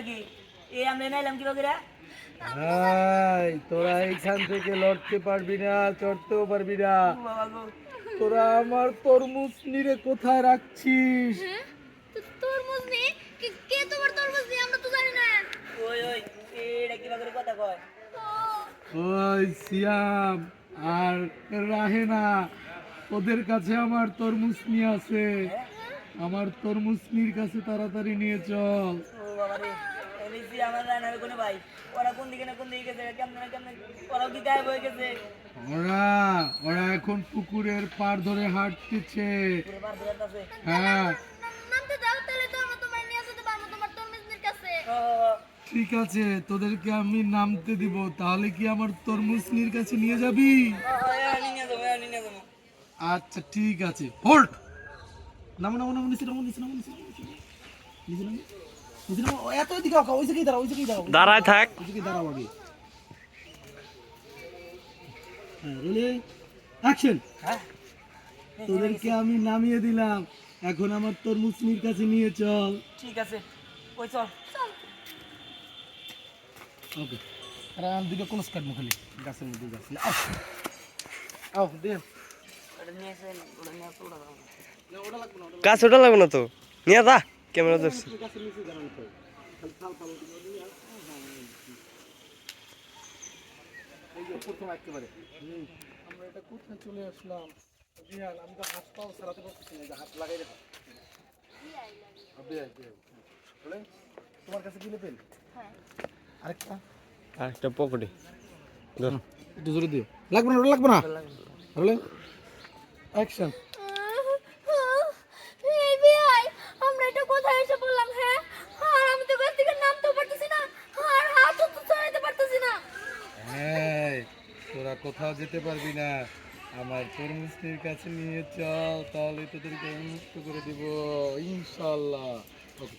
নাকি এই আমরা নাইলাম কি বগরা ভাই তোরা এইখান থেকে লড়তে পারবি না, চড়তেও পারবি না। বাবা গো তোরা আমার তরমুজ নিরে কোথায় রাখছিস? হ্যাঁ তরমুজ নে কে তোমার তরমুজ নে আমরা তো জানি না। ওই ওই এটা কি বগরা কথা কয় ওই সিয়াম আর রাহেনা, ওদের কাছে আমার তরমুজ নিয়ে আছে। আমার তরমুজ নির কাছে তাড়াতাড়ি নিয়ে চল। ও বাবা রে এলিসি আমার রানার কোনে ভাই ওরা কোন দিকে না কোন দিকে গেছে কেমনে না কেমনে ওরাও কি গায়েব হয়ে গেছে ওরা ওরা এখন পুকুরের পাড় ধরে হাঁটতেছে। পুরো বার ধরে আছে হ্যাঁ নামতে দাও তাহলে তো আমরা তোমার নিয়ে যেতে পারবো তোমার তরমুজ নের কাছে। ও ঠিক আছে, তোদেরকে আমি নামতে দিব, তাহলে কি আমার তরমুজ নির কাছে নিয়ে যাবি? নিয়ে যাবো আচ্ছা ঠিক আছে, হোল্ড। নামো নামো নামো, নিচে নামো নিচে নামো নিচে নামো নিচে নামো নিচে নামো নিচে নামো। এত দিকে ওই দিকেই দাঁড়াও, ওই দিকেই দাঁড়াও, দাঁড়ায় থাক। ওই দিকেই দাঁড়াও আগে। হ্যাঁ রোলিং অ্যাকশন। হ্যাঁ তোদেরকে আমি নামিয়ে দিলাম, এখন আমার তরমুজ নির কাছে নিয়ে চল। ঠিক আছে ওই চল ওকে, আর আমার দিকে কোন স্কার্ট মুখলি গাছের মধ্যে যাচ্ছিল। আও আও দে। ওটা নিয়ে এসে ওটা নিয়ে তোলা দাও ওটা লাগবে না, ওটা কাছে ওটা লাগবে না তো, নিয়ে যা ক্যামেরা ধরছি। গাছের নিচে দাঁড়ানো তো। খালি থাল থাল নিয়ে আস। এই যে প্রথম একেবারে আমরা এটা কোথায় চলে আসলাম? রিয়াল, আমি তো হাত পাও সারাতে পারতেছি না, হাত লাগাই রেখো। বলে তোমার কাছে কি লেপেন? হ্যাঁ আরেকটা আর একটা পকেটে ধর। একটু জোরে দিও। লাগবে না, ওটা লাগবে না। বলে অ্যাকশন। এই ভাই আমরা এটা কোথায় এসে বললাম? হ্যাঁ আর আমি তো গাছ থেকে নামতেও পারতেছি না আর হাতও তো ছড়াইতে পারতেছি না। হ্যাঁ, তোরা কোথাও যেতে পারবি না, আমার তরমুজটির কাছে নিয়ে চল, তাহলে তোদেরকে মুক্ত করে দিব ইনশাআল্লাহ। ওকে,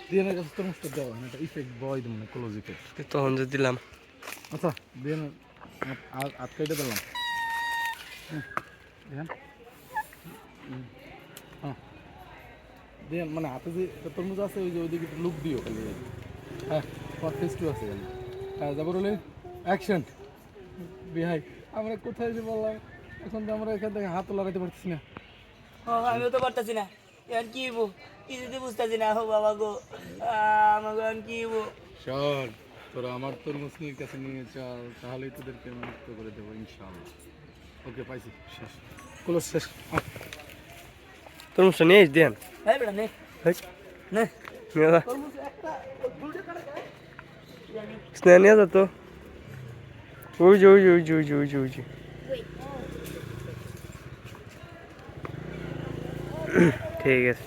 দিয়ে না কাছে তরমুজটা দাও, এটা ইফেক্ট বয় দেবো না, ক্লোজ ইফেক্ট। তখন যে দিলাম আচ্ছা দিয়ে না, হাত কেটে দিলাম। দেখেন হ্যাঁ দিয়ে মানে হাতে যে তরমুজ আছে ওই যে ওইদিকে লুক দিও খালি। হ্যাঁ তোমার ফেস্টু আছে খালি। হ্যাঁ যাবো রোলে অ্যাকশন। বিহাই আমরা কোথায় যে বললাম, এখন তো আমরা এখান থেকে হাতও লাগাইতে পারছি না। ও আমিও তো পারতাছি না এখন কি হইব কি যদি বুঝতেছি না ও বাবা গো আমাকে এখন কি হইব শোন, তোরা আমার তরমুজনির কাছে নিয়ে চল, তাহলেই তোদেরকে মুক্ত করে দেবো ইনশাআল্লাহ। ওকে পাইছি, শেষ ক্লোজ শেষ। তোর মুখটা নিয়ে দেন। হ্যাঁ বেটা নে হেই, নে নিয়ে যা তরমুজ একটা দুইটা কাটে গায় স্নেহ নিয়ে যা তো। ওই যে ওই যে ওই যে ওই যে ওই যে ওই যে ঠিক আছে।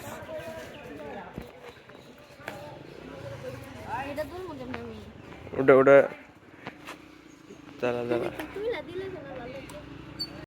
এটা তুলবো কেমনে আমি? ওটা ওটা দাঁড়া দাঁড়া। তুই